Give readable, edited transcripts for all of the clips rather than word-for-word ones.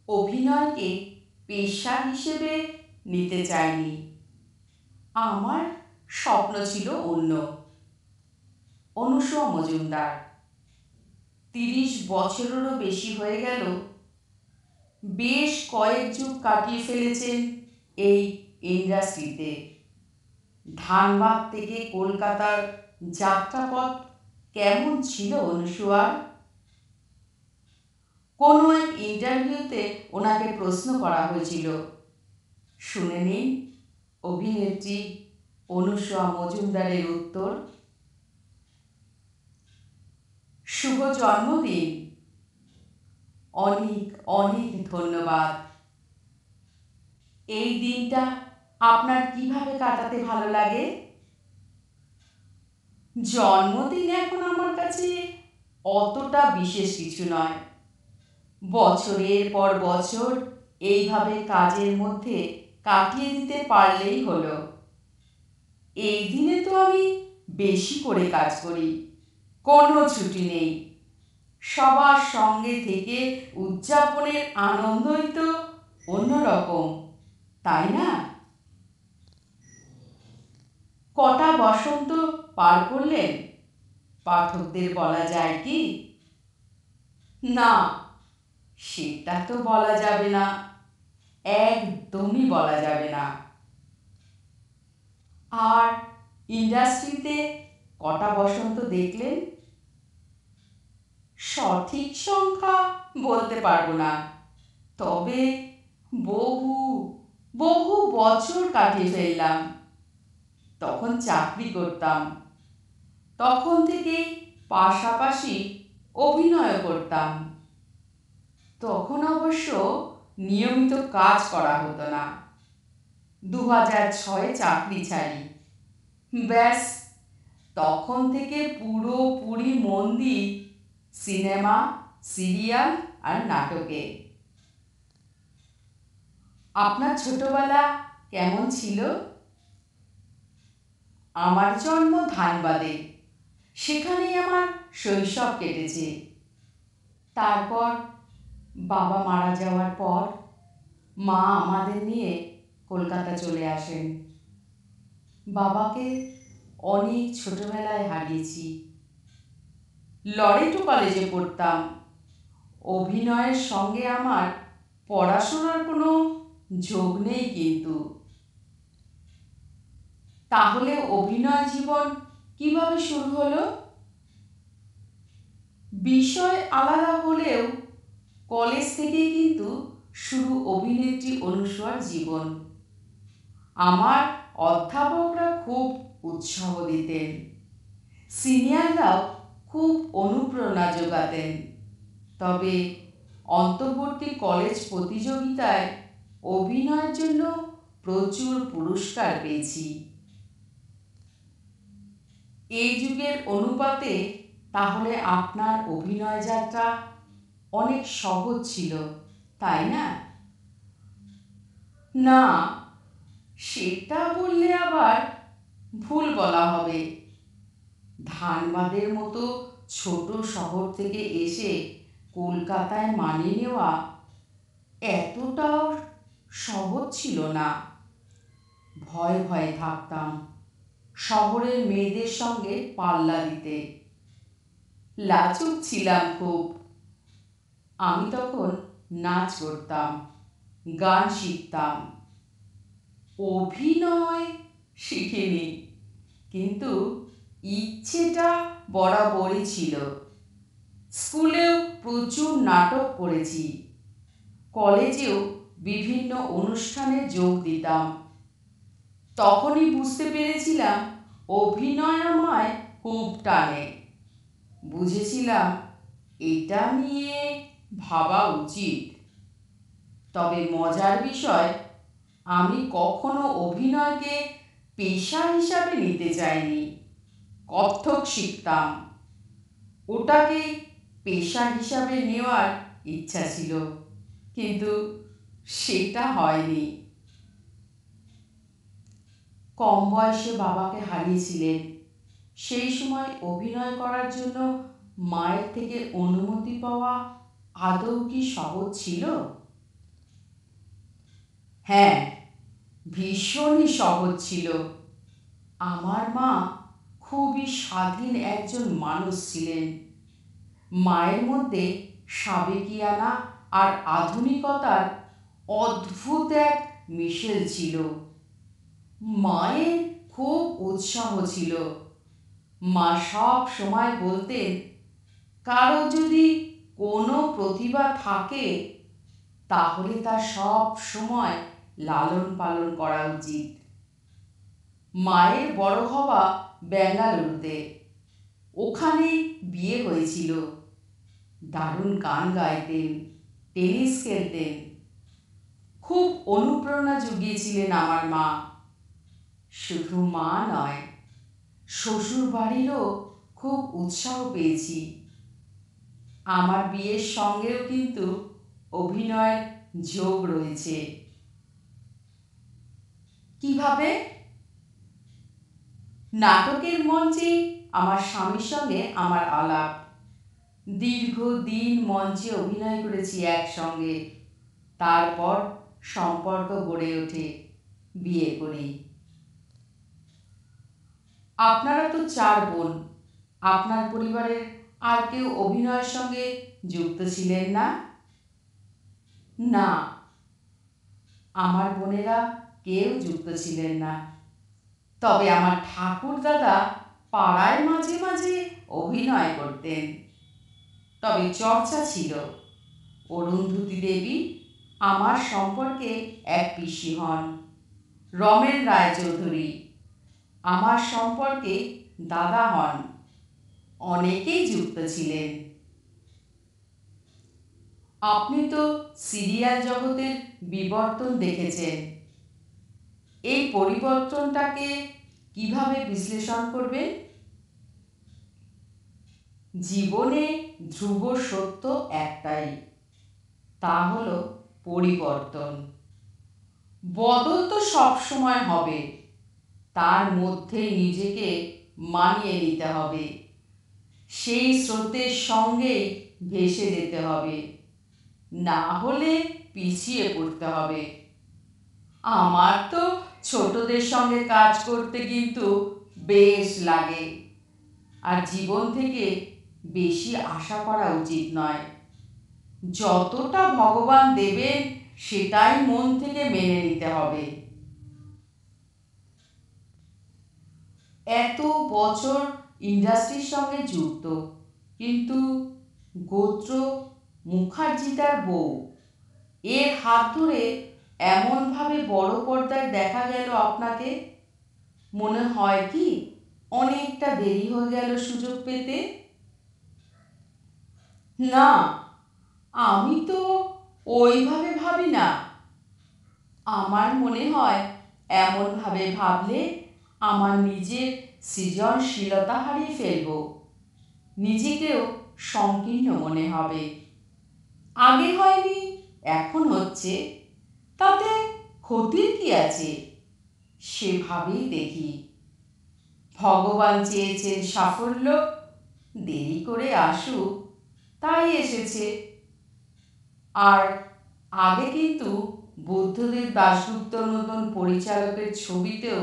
অভিনয়কে পেশা হিসেবে নিতে চাইনি। আমার স্বপ্ন ছিল অন্য। অনুসুয়া মজুমদার 30 বছরেরও বেশি হয়ে গেল, বেশ কয়েক যুগ কাটিয়ে ফেলেছেন এই ইন্ডাস্ট্রিতে। ধানবাদ থেকে কলকাতার যাত্রাপথ কেমন ছিল অনুসুয়ার? কোনো এক ইন্টারভিউতে ওনাকে প্রশ্ন করা হয়েছিল, শুনে নিন অভিনেত্রী অনুসুয়া মজুমদারের উত্তর। শুভ জন্মদিন। অনেক অনেক ধন্যবাদ। এই দিনটা আপনার কিভাবে কাটাতে ভালো লাগে? জন্মদিন এখন আমার কাছে অতটা বিশেষ কিছু নয়। বছরের পর বছর এইভাবে কাজের মধ্যে কাটিয়ে দিতে পারলেই হলো। এই দিনে তো আমি বেশি করে কাজ করি, কোনো ছুটি নেই। সবার সঙ্গে থেকে উদযাপনের আনন্দই তো অন্যরকম, তাই না? কটা বসন্ত পার করলেন, পাঠকদের বলা যায় কি? না, সেটা তো বলা যাবে না, একদমই বলা যাবে না। আর ইন্ডাস্ট্রিতে কটা বসন্ত দেখলেন? সঠিক সংখ্যা বলতে পারবো না, তবে বহু বহু বছর কাটিয়ে ফেললাম। তখন চাকরি করতাম, তখন থেকেই পাশাপাশি অভিনয় করতাম। তখন অবশ্য নিয়মিত কাজ করা হতো না। 2006 চাকরি ছাড়ি। ব্যাস, তখন থেকে পুরোপুরি মন দিই সিনেমা, সিরিয়াল আর নাটকে। আপনার ছোটবেলা কেমন ছিল? আমার জন্ম ধানবাদে, সেখানেই আমার শৈশব কেটেছে। তারপর বাবা মারা যাওয়ার পর মা আমাদের নিয়ে কলকাতা চলে আসেন। বাবাকে অনেক ছোটবেলায় হারিয়েছি। লরেটো কলেজে পড়তাম। অভিনয়ের সঙ্গে আমার পড়াশোনার কোনো যোগ নেই কিন্তু। তাহলে অভিনয় জীবন কিভাবে শুরু হলো? বিষয় আলাদা হলেও কলেজ থেকেই কিন্তু শুরু অভিনেত্রী অনুসুয়ার জীবন। আমার অধ্যাপকরা খুব উৎসাহ দিতেন, সিনিয়ররাও খুব অনুপ্রেরণা যোগাতেন। তবে অন্তর্বর্তী কলেজ প্রতিযোগিতায় অভিনয়ের জন্য প্রচুর পুরস্কার পেয়েছি। এই যুগের অনুপাতে তাহলে আপনার অভিনয় যাত্রা অনেক সহজ ছিল, তাই না? না, সেটা বললে আবার ভুল বলা হবে। ধানবাদের মতো ছোট শহর থেকে এসে কলকাতায় মানিয়ে নেওয়া এতটাও সহজ ছিল না। ভয়ে ভয়ে থাকতাম শহরের মেয়েদের সঙ্গে পাল্লা দিতে। লাজুক ছিলাম খুব। আমি তখন নাচ করতাম, গান শিখতাম, অভিনয় শিখিনি, কিন্তু ইচ্ছেটা বরাবরই ছিল। স্কুলেও প্রচুর নাটক করেছি, কলেজেও বিভিন্ন অনুষ্ঠানে যোগ দিতাম। তখনই বুঝতে পেরেছিলাম অভিনয় আমায় খুব টানে। বুঝেছিলাম এটা নিয়ে ভাবা উচিত। তবে মজার বিষয়, আমি কখনো অভিনয়কে পেশা হিসাবে নিতে চাইনি। কত্থক শিখতাম, ওটাকে পেশা হিসাবে নেওয়ার ইচ্ছা ছিল, কিন্তু সেটা হয়নি। কম বয়সে বাবাকে হারিয়েছিলেন। সেই সময় অভিনয় করার জন্য মায়ের থেকে অনুমতি পাওয়া আদৌ কি সহজ ছিল? হ্যাঁ, ভীষণই সহজ ছিল। আমার মা খুবই স্বাধীন একজন মানুষ ছিলেন। মায়ের মধ্যে সাবেকিয়ানা আর আধুনিকতার অদ্ভুত এক মিশেল ছিল। মায়ের খুব উৎসাহ ছিল। মা সব সময় বলতেন, কারো যদি কোনো প্রতিভা থাকে তাহলে তা সব সময় লালন পালন করা উচিত। মায়ের বড় হওয়া বেঙ্গালুরুতে, ওখানেই বিয়ে হয়েছিল। দারুণ গান গাইতেন, টেনিস খেলতেন। খুব অনুপ্রেরণা জুগিয়েছিলেন আমার মা। শুধু মা নয়, শ্বশুর বাড়িরও খুব উৎসাহ পেয়েছি। আমার বিয়ের সঙ্গেও কিন্তু অভিনয়ের যোগ রয়েছে। কিভাবে? নাটকের মঞ্চে আমার স্বামীর সঙ্গে আমার আলাপ। দীর্ঘদিন মঞ্চে অভিনয় করেছি একসঙ্গে। তারপর সম্পর্ক গড়ে ওঠে, বিয়ে করি। আপনারা তো 4 বোন। আপনার পরিবারের আর কেউ অভিনয়ের সঙ্গে যুক্ত ছিলেন না? না, আমার বোনেরা কেউ যুক্ত ছিলেন না। তবে আমার ঠাকুরদাদা পাড়ায় মাঝে মাঝে অভিনয় করতেন। তবে চর্চা ছিল। অরুন্ধতী দেবী আমার সম্পর্কে এক পিসি হন। রমেন রায়চৌধুরী আমার সম্পর্কে দাদা হন। অনেকেই যুক্ত ছিলেন। আপনি তো সিরিয়াল জগতের বিবর্তন দেখেছেন। এই পরিবর্তনটাকে কিভাবে বিশ্লেষণ করবেন? জীবনে ধ্রুব সত্য একটাই, তা হলো পরিবর্তন। বদল তো সবসময় হবে, তার মধ্যে নিজেকে মানিয়ে নিতে হবে। সেই স্রোতের সঙ্গেই ভেসে যেতে হবে, না হলে পিছিয়ে পড়তে হবে। আমার তো ছোটদের সঙ্গে কাজ করতে কিন্তু বেশ লাগে। আর জীবন থেকে বেশি আশা করা উচিত নয়। যতটা ভগবান দেবেন সেটাই মন থেকে মেনে নিতে হবে। এত বছর ইন্ডাস্ট্রির সঙ্গে যুক্ত, কিন্তু গোত্র মুখার্জি তার বউ, এর হাত ধরে এমনভাবে বড় পর্দায় দেখা গেল আপনাকে, মনে হয় কি অনেকটা দেরি হয়ে গেল সুযোগ পেতে? না, আমি তো ওইভাবে ভাবি না। আমার মনে হয় এমনভাবে ভাবলে আমার নিজের সৃজনশীলতা হারিয়ে ফেলব, নিজেকেও সংকীর্ণ মনে হবে। আগে হয়নি, এখন হচ্ছে, তাতে ক্ষতির কি আছে? সেভাবেই দেখি। ভগবান চেয়েছেন সাফল্য, দেরি করে আসুক, তাই এসেছে। আর আগে কিন্তু বুদ্ধদেব দাশগুপ্তর মতন পরিচালকের ছবিতেও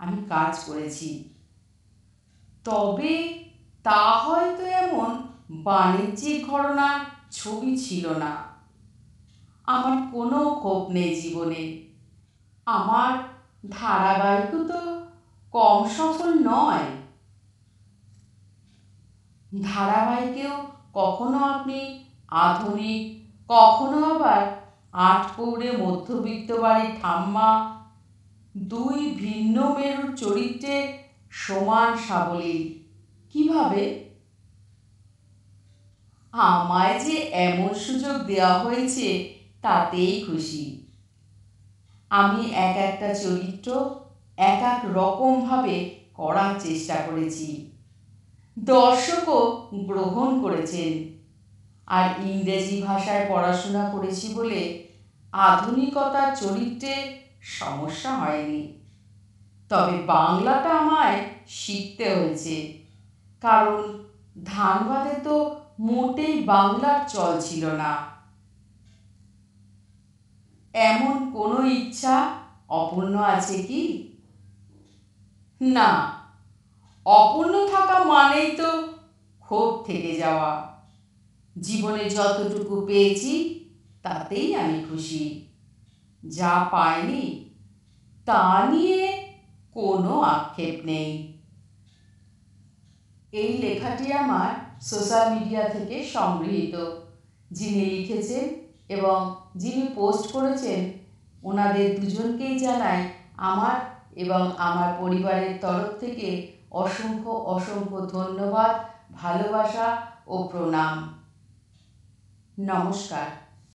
আমি কাজ করেছি। তবে তা হয়তো এমন বাণিজ্যিক ঘরানার ছবি ছিল না। আমার কোনো ক্ষোভ নেই জীবনে। আমার ধারাবাহিকও তো কম সফল নয়। ধারাবাহিকেও কখনো আপনি আধুনিক, কখনো আবার আটপৌরে মধ্যবিত্ত বাড়ির ঠাম্মা, দুই ভিন্ন মেরুর চরিত্রে সমান সাবলীল। কিভাবে? আমায় যে এমন সুযোগ দেওয়া হয়েছে তাতেই খুশি। আমি এক একটা চরিত্র এক এক রকমভাবে করার চেষ্টা করেছি। দর্শকও গ্রহণ করেছেন। আর ইংরেজি ভাষায় পড়াশোনা করেছি বলে আধুনিকতার চরিত্রে সমস্যা হয়নি। তবে বাংলাটা আমায় শিখতে হয়েছে, কারণ ধানবাদে তো মোটেই বাংলার চল ছিল না। এমন কোনো ইচ্ছা অপূর্ণ আছে কি? না, অপূর্ণ থাকা মানেই তো ক্ষোভ থেকে যাওয়া। জীবনে যতটুকু পেয়েছি তাতেই আমি খুশি। যা পাইনি তা নিয়ে কোনো আক্ষেপ নেই। এই লেখাটি আমার সোশ্যাল মিডিয়া থেকে সংগৃহীত। যিনি লিখেছেন এবং যিনি পোস্ট করেছেন ওনাদের দুজনকেই জানাই আমার এবং আমার পরিবারের তরফ থেকে অসংখ্য অসংখ্য ধন্যবাদ, ভালোবাসা ও প্রণাম। নমস্কার।